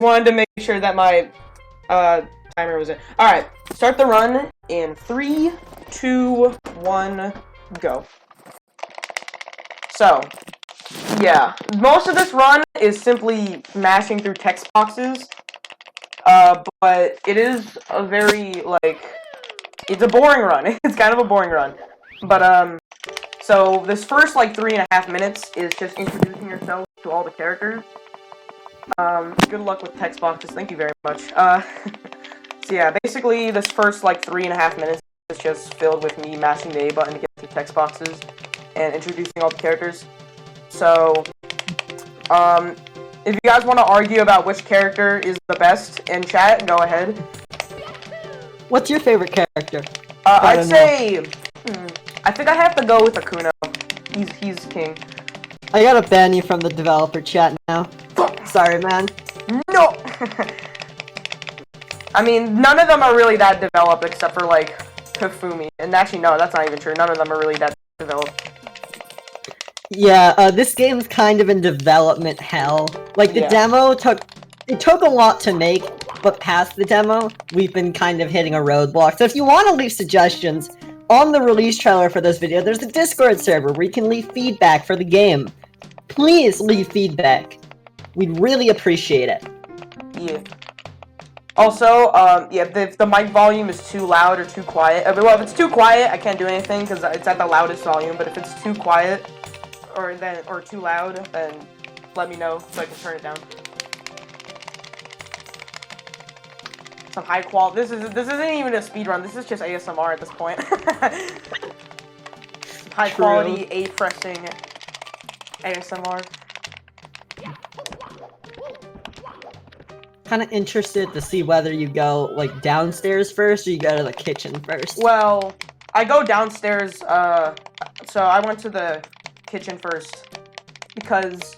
wanted to make sure that my timer was in. Alright, start the run in 3, 2, 1, go. So, yeah, most of this run is simply mashing through text boxes, but it is a very, it's a boring run. It's kind of a boring run. But, so this first, 3.5 minutes is just introducing yourself to all the characters. Good luck with text boxes, thank you very much. So yeah, basically this first, 3.5 minutes is just filled with me mashing the A button to get to text boxes and introducing all the characters. So, if you guys want to argue about which character is the best in chat, go ahead. What's your favorite character? I'd say, I think I have to go with Akuno. He's king. I gotta ban you from the developer chat now. Sorry, man. No! I mean, none of them are really that developed except for, Hifumi. And actually, no, that's not even true. None of them are really that developed. Yeah, this game's kind of in development hell. The demo took a lot to make, but past the demo, we've been kind of hitting a roadblock. So if you want to leave suggestions, on the release trailer for this video, there's a Discord server where you can leave feedback for the game. Please leave feedback. We'd really appreciate it. Yeah. Also, if the mic volume is too loud or too quiet, well, if it's too quiet, I can't do anything because it's at the loudest volume, but if it's too quiet, or too loud, then let me know so I can turn it down. Some high quality. This isn't even a speedrun. This is just ASMR at this point. High quality, A-pressing ASMR. Kind of interested to see whether you go downstairs first or you go to the kitchen first. Well, I go downstairs. So I went to the kitchen first because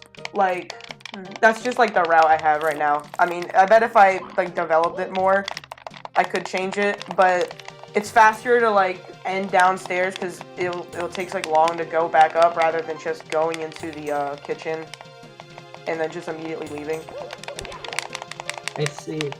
that's just the route I have right now. I mean, I bet if I developed it more, I could change it, but it's faster to end downstairs because it'll take long to go back up rather than just going into the kitchen and then just immediately leaving. I see.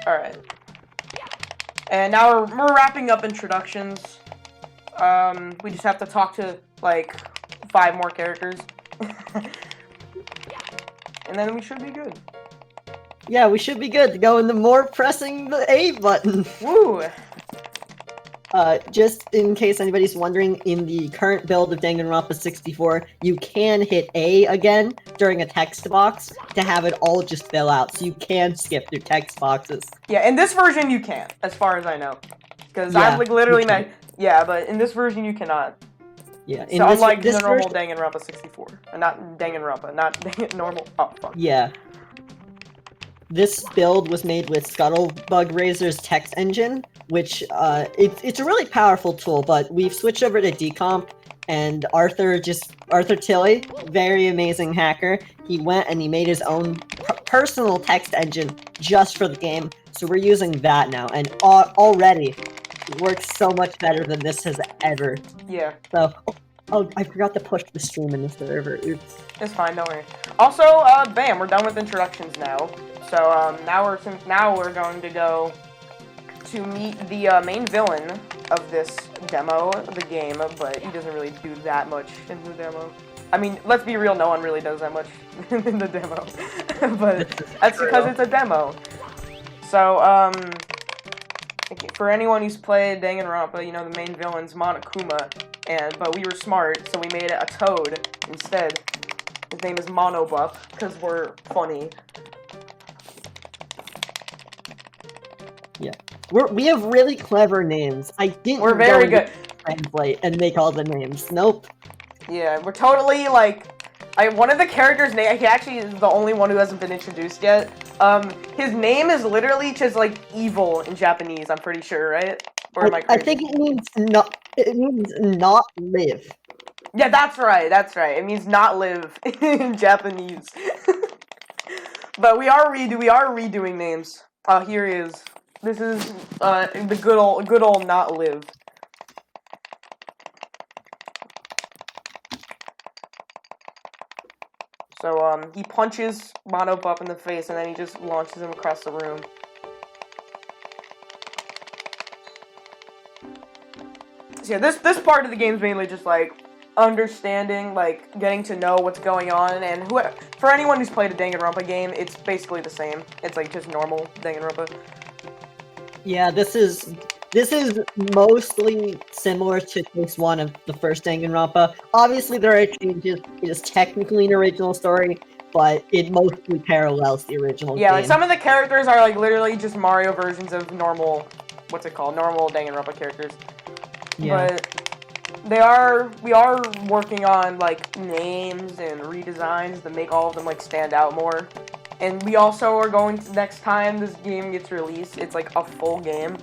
Alright. And now we're wrapping up introductions. We just have to talk to, 5 more characters. And then we should be good. Yeah, we should be good to go into more pressing the A button. Woo! Just in case anybody's wondering, in the current build of Danganronpa 64, you can hit A again during a text box to have it all just fill out, so you can skip through text boxes. Yeah, in this version you can, as far as I know. Because I've literally met... Yeah, but in this version you cannot. Yeah, so unlike the normal Danganronpa 64. Not Danganronpa, not normal... Oh, fuck. Yeah. This build was made with Scuttlebug Razor's text engine, which, it's a really powerful tool, but we've switched over to Decomp, and Arthur Tilley, very amazing hacker, he went and he made his own personal text engine just for the game, so we're using that now, and already, it works so much better than this has ever. Yeah. So, oh, I forgot to push the stream in the server, oops. It's fine, don't worry. Also, bam, we're done with introductions now. So, now we're going to go to meet the main villain of this demo, the game, but he doesn't really do that much in the demo. I mean, let's be real, no one really does that much in the demo. But that's because it's a demo. So, for anyone who's played Danganronpa, you know the main villain's Monokuma, but we were smart, so we made it a toad instead. His name is Monobuff, because we're funny. Yeah. We have really clever names. I didn't We're very good. Translate and make all the names. Nope. Yeah, we're totally one of the characters' name, he actually is the only one who hasn't been introduced yet. His name is literally just evil in Japanese, I'm pretty sure, right? Or am I crazy? I think it means not live. Yeah, that's right. It means not live in Japanese. But we are redoing names. Oh, here he is. This is the good old not live. So he punches Mono up in the face and then he just launches him across the room. So yeah, this part of the game is mainly just like understanding, like getting to know what's going on, and for anyone who's played a Danganronpa game, it's basically the same. It's like just normal Danganronpa. Yeah, this is mostly similar to case 1 of the first Danganronpa. Obviously, there are changes. It is technically an original story, but it mostly parallels the original game. Yeah, like some of the characters are like literally just Mario versions of normal, normal Danganronpa characters. Yeah. But we are working on like names and redesigns to make all of them like stand out more. And we also are going to, next time this game gets released, it's like a full game.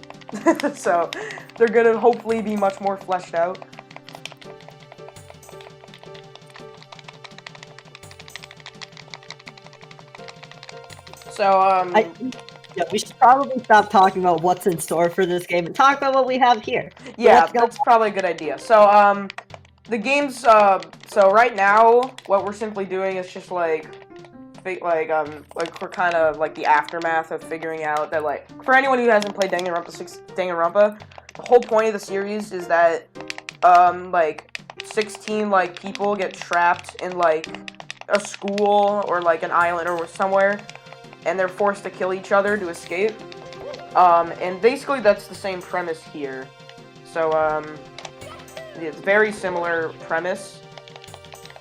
So they're gonna hopefully be much more fleshed out. So yeah, we should probably stop talking about what's in store for this game and talk about what we have here. Yeah, that's probably a good idea. So the game's so right now what we're simply doing is just like we're kind of like the aftermath of figuring out that, like, for anyone who hasn't played Danganronpa, the whole point of the series is that like 16 like people get trapped in like a school or like an island or somewhere, and they're forced to kill each other to escape. And basically that's the same premise here. So it's very similar premise.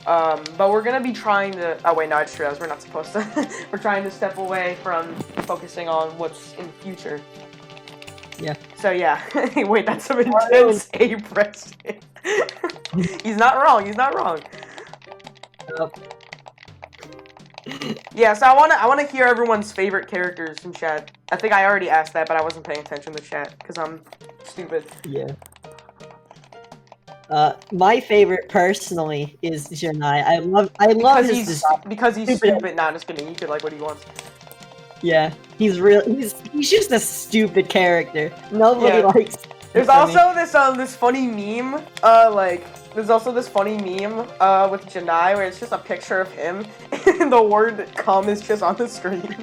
But we're gonna be trying to. Oh wait, no, I just realized we're not supposed to. We're trying to step away from focusing on what's in the future. Yeah. So yeah. Wait, that's some intense A pressing. He's not wrong. He's not wrong. Yeah. So I wanna hear everyone's favorite characters in chat. I think I already asked that, but I wasn't paying attention to chat because I'm stupid. Yeah. My favorite personally is Janai. I love his design. Because he's stupid. Nah, just kidding. You could like what he wants. Yeah, he's just a stupid character. Nobody likes. There's also this funny meme. There's also this funny meme with Janai where it's just a picture of him and the word "cum" is just on the screen.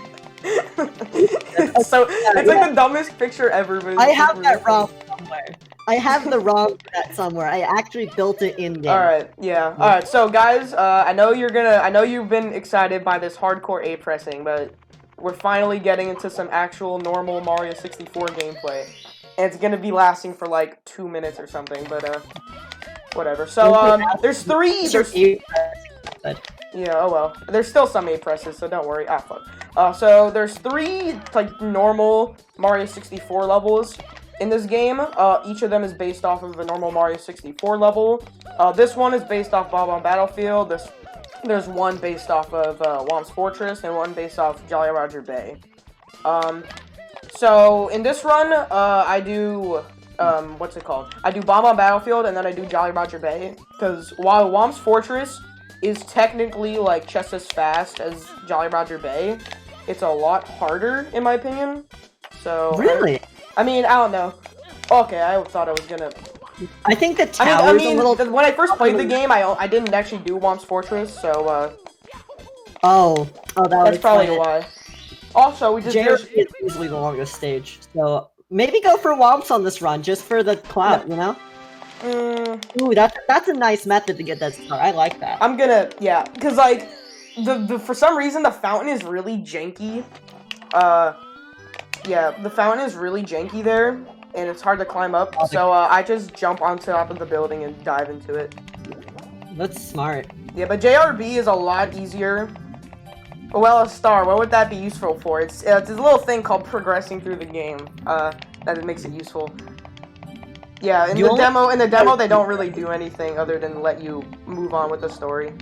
So it's like the dumbest picture ever. But I have that wrong somewhere. I have the wrong for that somewhere. I actually built it in game. Alright, yeah. Alright, so guys, I know you've been excited by this hardcore A pressing, but we're finally getting into some actual normal Mario 64 gameplay. And it's gonna be lasting for like 2 minutes or something, but whatever. So there's three yeah, oh well. There's still some A presses, so don't worry. Ah fuck. So there's 3 like normal Mario 64 levels in this game. Each of them is based off of a normal Mario 64 level. This one is based off Bob-omb Battlefield. There's one based off of Whomp's Fortress and one based off Jolly Roger Bay. So in this run, I do what's it called? I do Bob-omb Battlefield and then I do Jolly Roger Bay, because while Whomp's Fortress is technically like just as fast as Jolly Roger Bay, it's a lot harder in my opinion. So really. I mean, I don't know. Okay, I thought I was gonna. I think the tower's a little. When I first played the game, I didn't actually do Whomp's Fortress, so that's probably why. Also, we just is easily the longest stage, so maybe go for Whomps on this run just for the clout, you know. Ooh, that's a nice method to get that star. I like that. I'm gonna because like the for some reason the fountain is really janky. Yeah, the fountain is really janky there, and it's hard to climb up, so I just jump on top of the building and dive into it. That's smart. Yeah, but JRB is a lot easier. Well, a star, what would that be useful for? It's a little thing called progressing through the game, that it makes it useful. Yeah, in the demo, they don't really do anything other than let you move on with the story.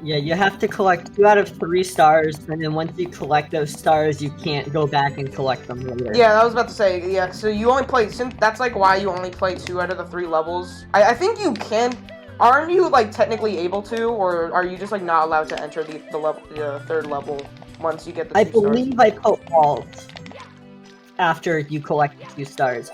Yeah, you have to collect 2 out of 3 stars, and then once you collect those stars, you can't go back and collect them later. Yeah, I was about to say, yeah, so you only play, that's like why you only play 2 out of the 3 levels. I think you can, aren't you like technically able to, or are you just like not allowed to enter the 3rd level? once you get the I 2 stars. believe I put walls after you collect the 2 stars.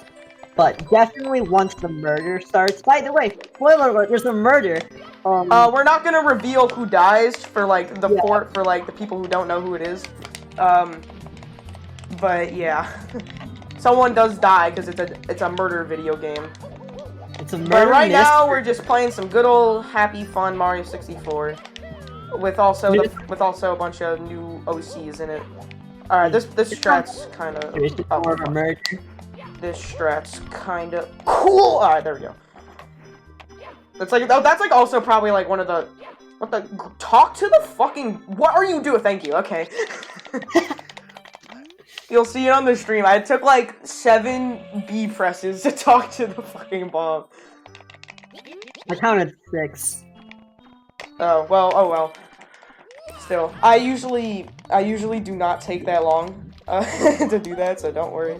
But definitely once the murder starts. By the way, spoiler alert, there's a murder. We're not gonna reveal who dies for like the Yeah. for like the people who don't know who it is. But yeah, someone does die because it's a murder video game. It's a murder But right now mystery. we're just playing some good old happy fun Mario 64 with also a bunch of new OCs in it. All right, this strat's kind of It's just more of a murder. This strat's kind of cool. All right, there we go. That's like also probably like one of the talk to the fucking what are you doing? Thank you. Okay. You'll see it on the stream. I took like 7 B presses to talk to the fucking bomb. I counted 6. Oh well. Still, I usually do not take that long to do that, so don't worry.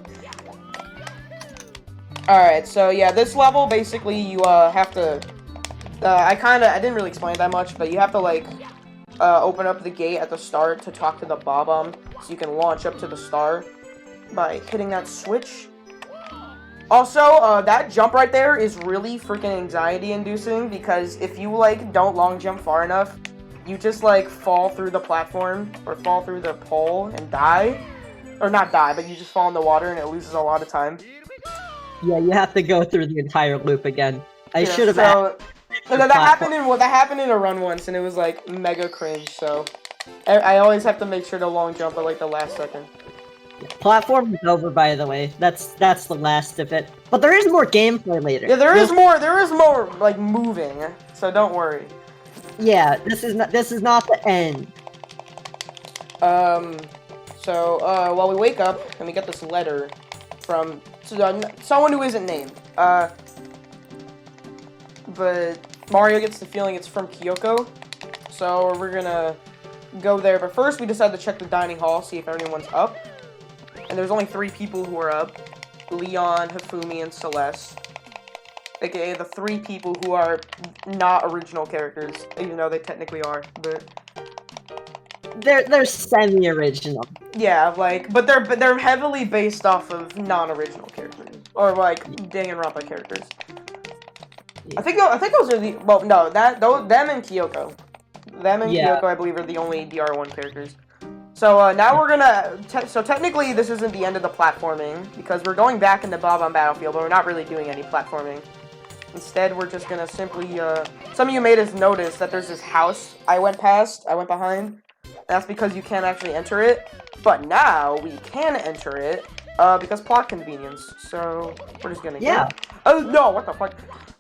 Alright, so yeah, this level, basically, you have to... I didn't really explain it that much, but you have to, like, open up the gate at the start to talk to the Bob-omb, so you can launch up to the star by hitting that switch. Also, that jump right there is really freaking anxiety-inducing, because if you, like, don't long jump far enough, you just, like, fall through the platform, or fall through the pole and die. Or not die, but you just fall in the water and it loses a lot of time. Yeah, you have to go through the entire loop again. I should have So that happened in a run once, and it was like mega cringe. So I always have to make sure to long jump at like the last second. Platform is over, by the way. That's the last of it. But there is more gameplay later. Yeah, there is more like moving. So don't worry. Yeah, this is not the end. So while we wake up and we get this letter from someone who isn't named. But Mario gets the feeling it's from Kyoko. So we're gonna go there. But first we decide to check the dining hall, see if anyone's up. And there's only 3 people who are up. Leon, Hifumi, and Celeste. AKA the 3 people who are not original characters. Even though they technically are. But they're semi-original. yeah, like, but they're heavily based off of non-original characters. Or like Danganronpa characters. I think those are the them and Kyoko. Them and Kyoko, I believe, are the only DR1 characters. So now we're gonna. So technically, this isn't the end of the platforming because we're going back into Bob-omb Battlefield, but we're not really doing any platforming. Instead, we're just gonna simply. Some of you made us notice that there's this house I went behind. That's because you can't actually enter it. But now we can enter it because plot convenience. So we're just gonna. Oh no! What the fuck?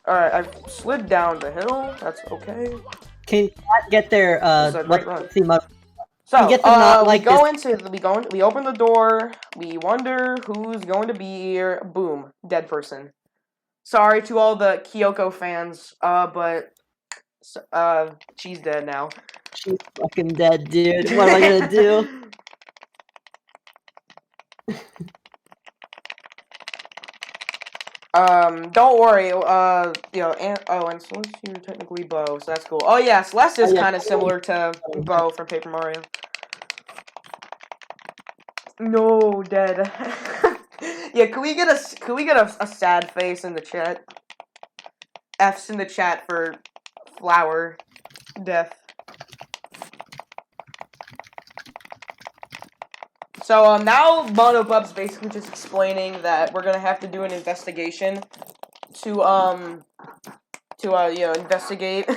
Alright, I've slid down the hill. That's okay. Can not get there, So, we we open the door, we wonder who's going to be here, boom, dead person. Sorry to all the Kyoko fans, but, she's dead now. She's fucking dead, dude. What am I gonna do? Don't worry, and Celeste, you're technically Bo, so that's cool. Oh yeah, Celeste is kind of similar to Bo from Paper Mario. No, dead. Yeah, can we get a sad face in the chat? F's in the chat for flower death. So, now Monobub's basically just explaining that we're gonna have to do an investigation to investigate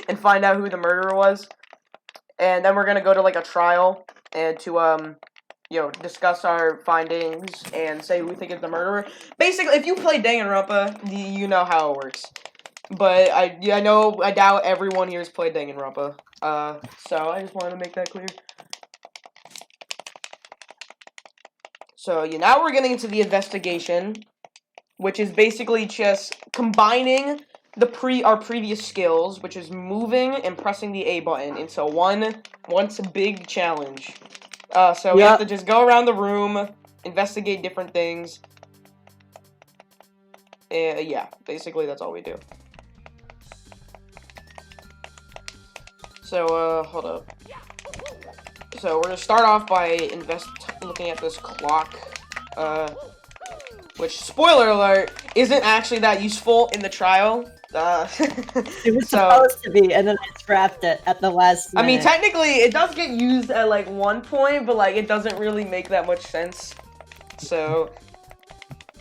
and find out who the murderer was. And then we're gonna go to, like, a trial and to, discuss our findings and say who we think is the murderer. Basically, if you play Danganronpa, you know how it works. But I doubt everyone here has played Danganronpa. So I just wanted to make that clear. So, now we're getting into the investigation, which is basically just combining our previous skills, which is moving and pressing the A button into one big challenge. So we have to just go around the room, investigate different things. Yeah, basically that's all we do. So, hold up. So we're gonna start off by looking at this clock, which, spoiler alert, isn't actually that useful in the trial. It was supposed to be, and then I scrapped it at the last minute. I mean, technically, it does get used at, like, one point, but, like, it doesn't really make that much sense. So...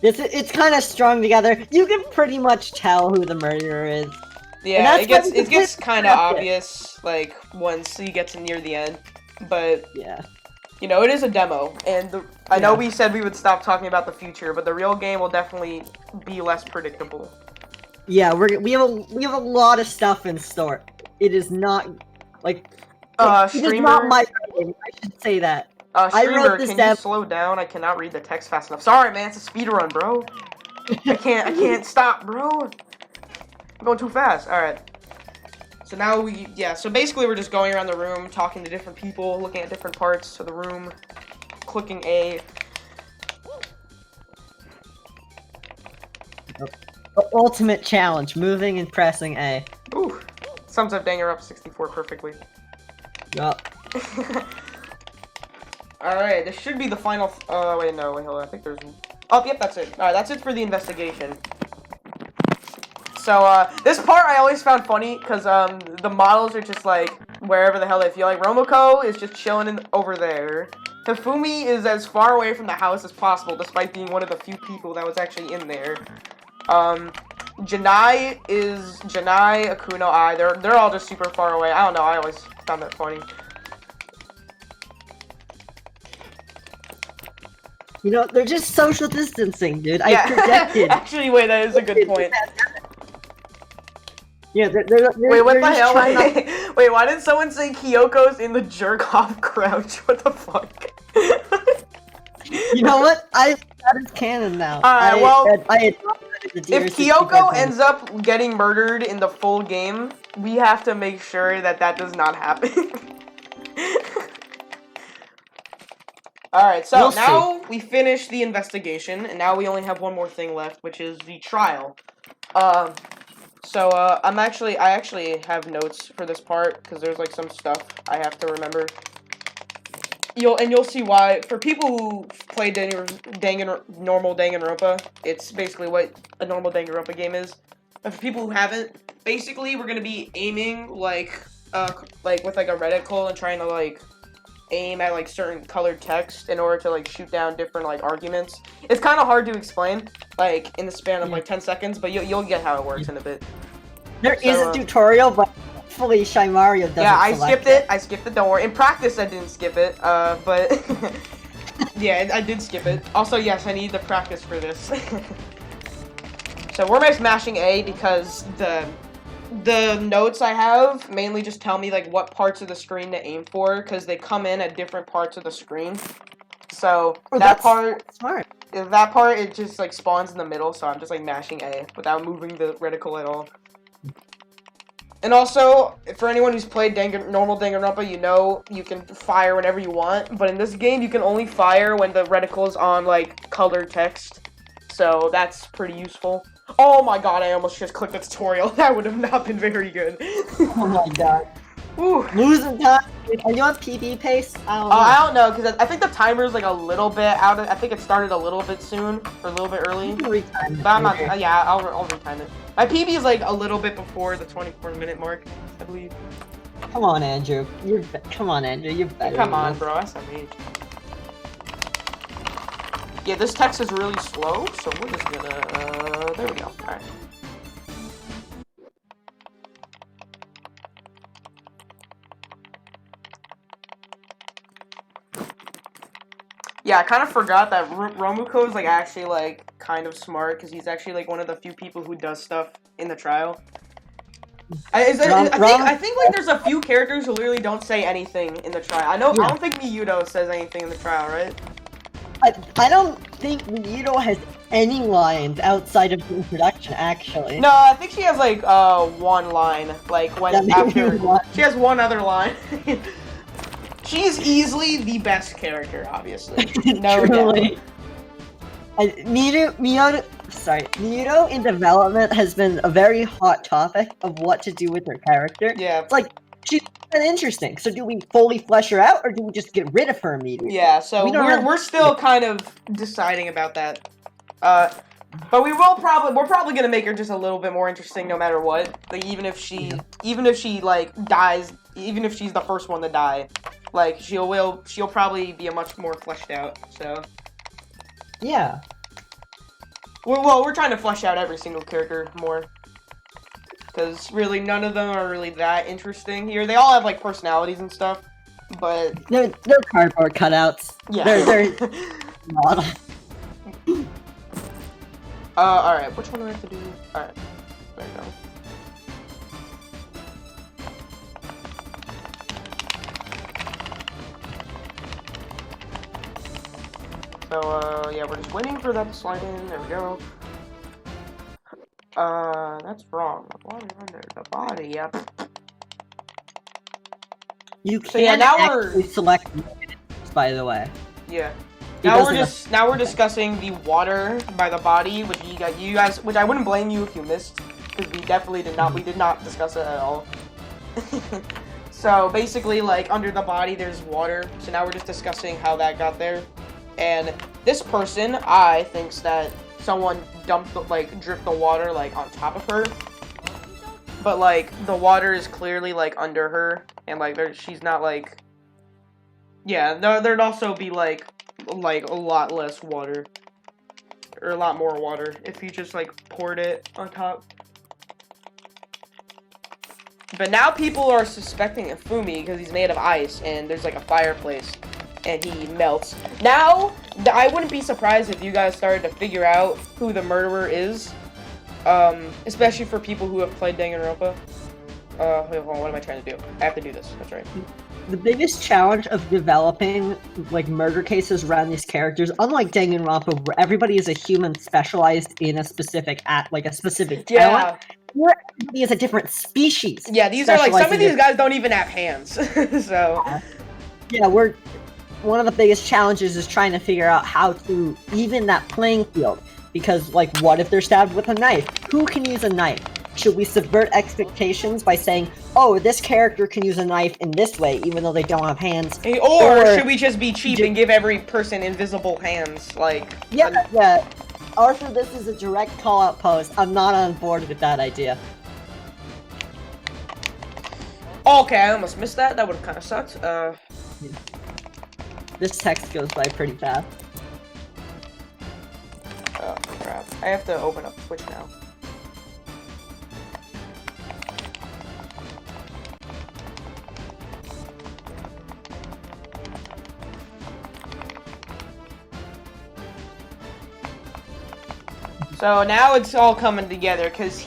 It's kind of strung together. You can pretty much tell who the murderer is. Yeah, it gets kind of obvious, like, once you get to near the end. But, yeah, you know, it is a demo, and I know we said we would stop talking about the future, but the real game will definitely be less predictable. Yeah, we have a lot of stuff in store. It is not like it is not my game. I should say that. Streamer, can you slow down? I cannot read the text fast enough. Sorry, man, it's a speed run, bro. I can't stop, bro. I'm going too fast. All right. So now so basically we're just going around the room, talking to different people, looking at different parts of the room, clicking A. The ultimate challenge, moving and pressing A. Ooh, sums up Danganronpa 64 perfectly. Yup. Alright, this should be the final, wait, hold on, I think there's, oh, yep, that's it. Alright, that's it for the investigation. So, this part I always found funny, because, the models are just, like, wherever the hell they feel like. Romako is just chilling over there. Hifumi is as far away from the house as possible, despite being one of the few people that was actually in there. Janai, Akuno, Ai, they're all just super far away. I don't know, I always found that funny. You know, they're just social distancing, dude. I predicted. Actually, wait, that is a good point. Yeah, they're wait, what the hell? Wait, why did someone say Kyoko's in the jerk-off crouch? What the fuck? You know what? That is canon now. Alright, well, if Kyoko ends up getting murdered in the full game, we have to make sure that does not happen. Alright, so now we finished the investigation, and now we only have one more thing left, which is the trial. I actually have notes for this part, because there's, like, some stuff I have to remember. You'll see why. For people who play normal Danganronpa, it's basically what a normal Danganronpa game is. But for people who haven't, basically, we're gonna be aiming, like with, like, a reticle and trying to, like, aim at, like, certain colored text in order to, like, shoot down different, like, arguments. It's kind of hard to explain, like, in the span of, like, 10 seconds, but you'll get how it works in a bit. There is a tutorial, but hopefully Shy Mario doesn't I skipped it, don't worry. In practice, I didn't skip it, but... yeah, I did skip it. Also, yes, I need to practice for this. So, we're smashing A because the notes I have mainly just tell me, like, what parts of the screen to aim for, because they come in at different parts of the screen. So, that part, it just, like, spawns in the middle, so I'm just, like, mashing A without moving the reticle at all. And also, for anyone who's played normal Danganronpa, you know you can fire whenever you want, but in this game, you can only fire when the reticle is on, like, colored text. So, that's pretty useful. Oh my god, I almost just clicked the tutorial. That would have not been very good. Oh my god. Woo. Losing time. Are you on PB pace? I don't know, because I think the timer's like a little bit out of... I think it started a little bit soon, or a little bit early. You can retime it. But I'm not... yeah, I'll retime it. My PB is like a little bit before the 24-minute mark, I believe. Come on, Andrew. Come on, Andrew. You're better. Come on, bro. SMH. Yeah, this text is really slow, so we're just gonna... there we go. Alright. Yeah, I kind of forgot that Romuko is, like, actually, like, kind of smart, because he's actually, like, one of the few people who does stuff in the trial. I think, like, there's a few characters who literally don't say anything in the trial. I don't think Miyudo says anything in the trial, right? I don't think Miyudo has any lines outside of the introduction, actually. No, I think she has, like, one line. Like, she has one other line. She's easily the best character, obviously. No doubt. Miyudo in development has been a very hot topic of what to do with her character. Yeah. It's like, she's been interesting. So do we fully flesh her out, or do we just get rid of her immediately? Yeah, so we're still kind of deciding about that. But we're probably gonna make her just a little bit more interesting no matter what. Like even if she like dies, even if she's the first one to die, like she'll probably be a much more fleshed out. So yeah. We're trying to flesh out every single character more. Because really none of them are really that interesting here. They all have like personalities and stuff, but They're cardboard cutouts. Yeah. They're not. Alright, which one do I have to do? Alright, there you go. So, yeah, we're just waiting for that to slide in. There we go. That's wrong. The water under the body, yep. You can So, yeah, now actually select, by the way. Yeah. Now we're discussing the water by the body, which you guys, which I wouldn't blame you if you missed, because we did not discuss it at all. So basically, like under the body, there's water. So now we're just discussing how that got there, and this person, thinks that someone dripped the water like on top of her, but like the water is clearly like under her, and like she's not like. Yeah, there'd also be like a lot less water, or a lot more water if you just like poured it on top. But now people are suspecting Ifumi because he's made of ice and there's like a fireplace and he melts. Now, I wouldn't be surprised if you guys started to figure out who the murderer is, especially for people who have played Danganronpa. Wait, hold on, what am I trying to do? I have to do this, that's right. The biggest challenge of developing like murder cases around these characters, unlike Danganronpa, where everybody is a human specialized in a specific specific talent, where everybody is a different species. Yeah, these are like some of these guys don't even have hands. So yeah, one of the biggest challenges is trying to figure out how to even that playing field. Because like, what if they're stabbed with a knife? Who can use a knife? Should we subvert expectations by saying, oh, this character can use a knife in this way, even though they don't have hands? Or should we just be cheap and give every person invisible hands? Like, yeah. Arthur, this is a direct call-out post. I'm not on board with that idea. Okay, I almost missed that. That would have kind of sucked. This text goes by pretty fast. Oh, crap. I have to open up Twitch now. So now it's all coming together, because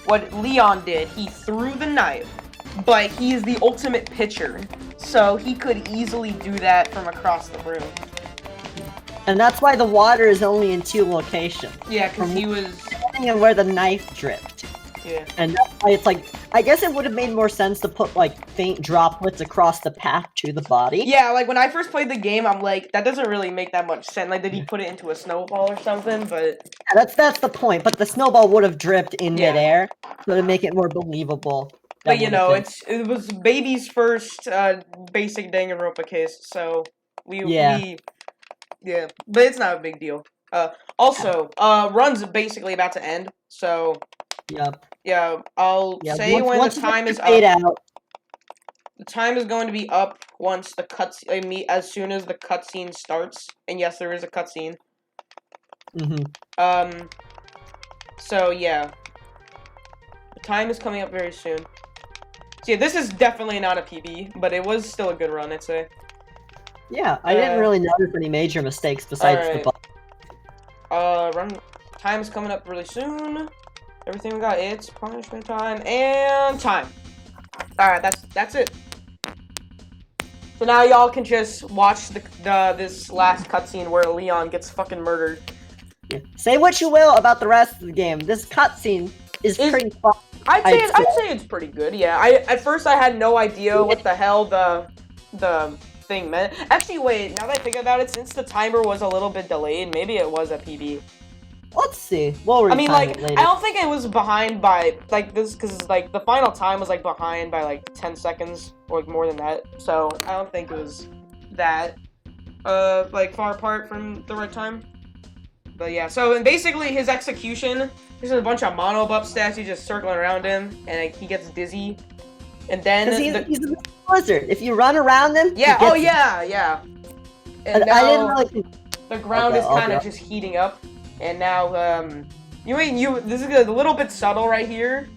what Leon did, he threw the knife, but he is the ultimate pitcher, so he could easily do that from across the room. And that's why the water is only in 2 locations. Yeah, because he was... Depending on where the knife dripped. Yeah. And that's why it's like, I guess it would have made more sense to put like faint droplets across the path to the body. Yeah, like when I first played the game, I'm like, that doesn't really make that much sense. Like, did he put it into a snowball or something? But yeah, that's the point. But the snowball would have dripped in midair, so to make it more believable. But you know, it was baby's first basic Danganronpa case, so yeah, but it's not a big deal. Also, run's basically about to end, so. Yep. Yeah, I'll say when the time is up. The time is going to be up once the as soon as the cutscene starts. And yes, there is a cutscene. So yeah. The time is coming up very soon. So yeah, this is definitely not a PB, but it was still a good run, I'd say. Yeah, I didn't really notice any major mistakes besides the bug. Run time is coming up really soon. Everything we got, it's punishment time, and time. Alright, that's it. So now y'all can just watch this last cutscene where Leon gets fucking murdered. Yeah. Say what you will about the rest of the game. This cutscene is pretty fun. I'd say it's pretty good, yeah. At first I had no idea what the hell the thing meant. Actually, wait, now that I think about it, since the timer was a little bit delayed, maybe it was a PB. Let's see. We'll I mean, retime like, it later. I don't think it was behind by, like, this, because, like, the final time was, like, behind by, like, 10 seconds, or, like, more than that, so I don't think it was that, like, far apart from the right time. But, yeah, so, and basically, his execution, there's a bunch of mono buff statues just circling around him, and, like, he gets dizzy, and then... Because he's a blizzard. If you run around him, yeah, he gets oh, yeah. And I didn't now, really... the ground is kind of just heating up, and now, this is a little bit subtle right here,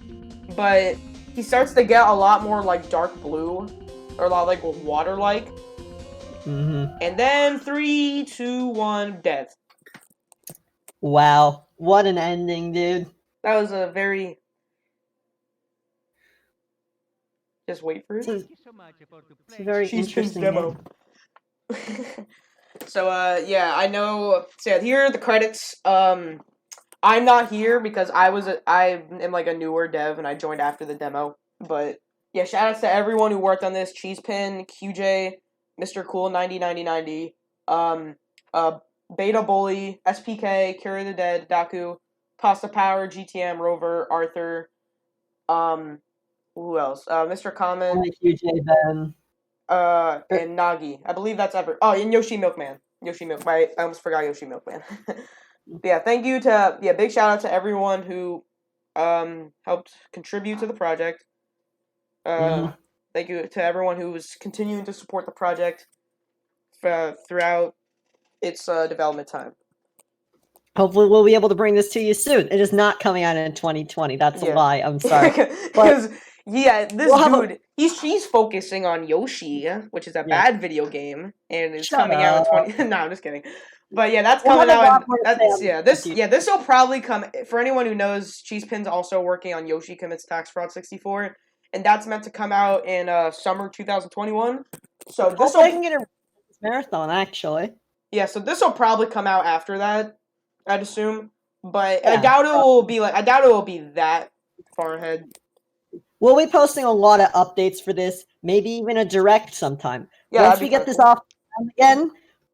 but he starts to get a lot more, like, dark blue, or a lot, like, water-like. And then 3, 2, 1, death. Wow, what an ending, dude. That was a very... Just wait for it. It's a very interesting demo. So, yeah, I know... So, yeah, here are the credits. I'm not here because I am, like, a newer dev, and I joined after the demo. But, yeah, shoutouts to everyone who worked on this. Cheesepin, QJ, Mr. Cool, 909090, Beta Bully, SPK, Cure the Dead, Daku, Pasta Power, GTM, Rover, Arthur, who else? Mr. Common, QJ Ben, and Nagi. I believe that's ever. Oh, and Yoshi Milkman. I almost forgot Yoshi Milkman. Yeah, thank you to big shout out to everyone who helped contribute to the project. Thank you to everyone who was continuing to support the project throughout its development time. Hopefully we'll be able to bring this to you soon. It is not coming out in 2020. That's a lie. I'm sorry. Because dude, he's focusing on Yoshi, which is a bad video game, and it's coming out in 20. No, I'm just kidding. But yeah, that's coming out. This will probably come for anyone who knows. Cheesepin's also working on Yoshi Commits Tax Fraud 64, and that's meant to come out in summer 2021. So this will get a marathon actually. Yeah, so this will probably come out after that, I'd assume. But I doubt it will be that far ahead. We'll be posting a lot of updates for this, maybe even a direct sometime. Yeah, once we get this off again,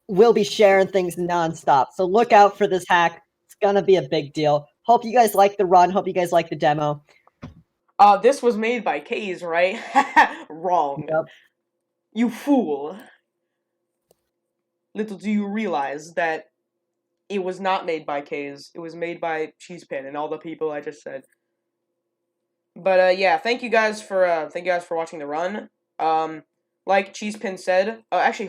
we'll be sharing things nonstop. So look out for this hack. It's gonna be a big deal. Hope you guys like the run. Hope you guys like the demo. This was made by K's, right? Wrong. Yep. You fool. Little do you realize that it was not made by K's. It was made by Cheesepin and all the people I just said. But yeah, thank you guys for watching the run. Like Cheesepin said, actually hold